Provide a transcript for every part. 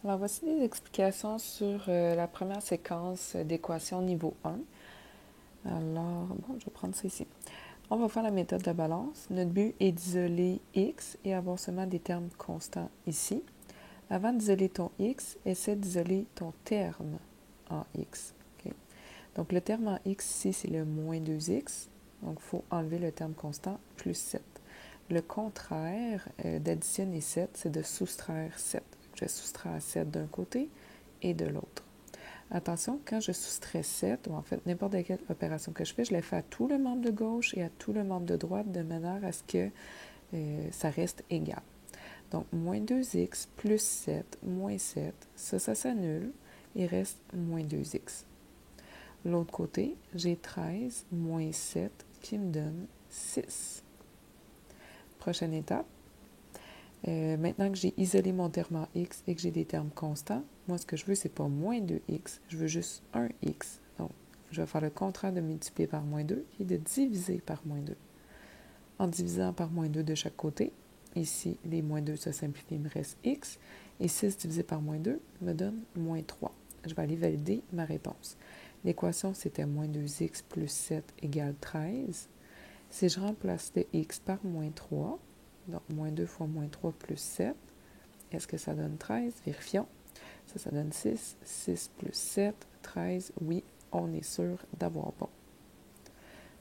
Alors, voici des explications sur la première séquence d'équations niveau 1. Alors, bon, je vais prendre ça ici. On va faire la méthode de la balance. Notre but est d'isoler x et avoir seulement des termes constants ici. Avant d'isoler ton x, essaie d'isoler ton terme en x. Okay? Donc, le terme en x ici, c'est le moins 2x. Donc, il faut enlever le terme constant plus 7. Le contraire d'additionner 7, c'est de soustraire 7. Je vais soustraire 7 d'un côté et de l'autre. Attention, quand je soustrais 7, ou en fait n'importe quelle opération que je fais, je la fais à tout le membre de gauche et à tout le membre de droite de manière à ce que ça reste égal. Donc, moins 2x plus 7 moins 7, ça s'annule. Il reste moins 2x. L'autre côté, j'ai 13 moins 7 qui me donne 6. Prochaine étape. Maintenant que j'ai isolé mon terme en x et que j'ai des termes constants, moi, ce que je veux, c'est pas moins 2x, je veux juste 1x. Donc, je vais faire le contraire de multiplier par moins 2 et de diviser par moins 2. En divisant par moins 2 de chaque côté, ici, les moins 2 se simplifient, il me reste x, et 6 divisé par moins 2 me donne moins 3. Je vais aller valider ma réponse. L'équation, c'était moins 2x plus 7 égale 13. Si je remplace le x par moins 3, donc moins 2 fois moins 3 plus 7, est-ce que ça donne 13? Vérifions. Ça donne 6. 6 plus 7, 13. Oui, on est sûr d'avoir bon.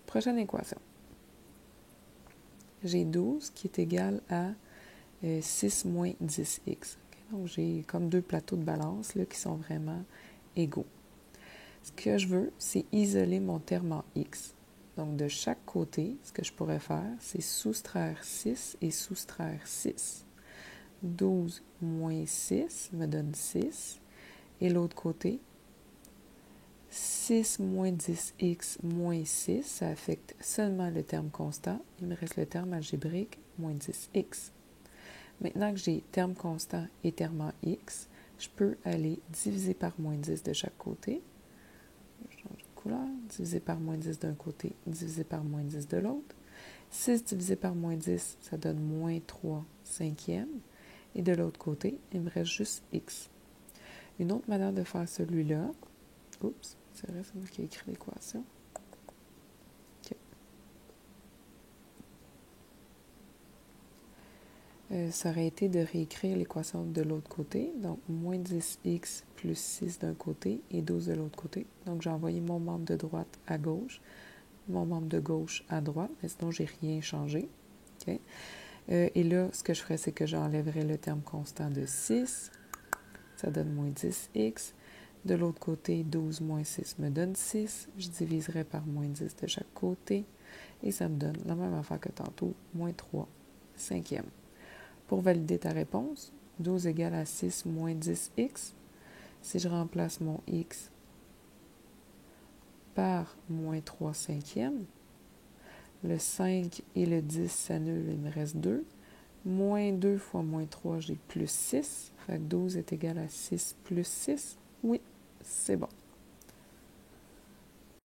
Prochaine équation. J'ai 12 qui est égal à 6 moins 10x. Okay? Donc, j'ai comme deux plateaux de balance là, qui sont vraiment égaux. Ce que je veux, c'est isoler mon terme en x. Donc, de chaque côté, ce que je pourrais faire, c'est soustraire 6 et soustraire 6. 12 moins 6 me donne 6. Et l'autre côté, 6 moins 10x moins 6, ça affecte seulement le terme constant. Il me reste le terme algébrique, moins 10x. Maintenant que j'ai terme constant et terme en x, je peux aller diviser par moins 10 de chaque côté. Je change de couleur. Diviser par moins 10 d'un côté, diviser par moins 10 de l'autre. 6 divisé par moins 10, ça donne moins 3 cinquièmes. Et de l'autre côté, il me reste juste x. Une autre manière de faire celui-là, oups, c'est vrai, c'est moi qui ai écrit l'équation. Okay. Ça aurait été de réécrire l'équation de l'autre côté, donc moins 10x plus 6 d'un côté et 12 de l'autre côté. Donc j'ai envoyé mon membre de droite à gauche, mon membre de gauche à droite, mais sinon j'ai rien changé. Okay. Et là, ce que je ferais, c'est que j'enlèverais le terme constant de 6, ça donne moins 10x. De l'autre côté, 12 moins 6 me donne 6. Je diviserai par moins 10 de chaque côté. Et ça me donne la même affaire que tantôt, moins 3 cinquièmes. Pour valider ta réponse, 12 égale à 6 moins 10x. Si je remplace mon x par moins 3 cinquièmes, le 5 et le 10 s'annulent, il me reste 2. Moins 2 fois moins 3, j'ai plus 6. Fait que 12 est égal à 6 plus 6. Oui, c'est bon.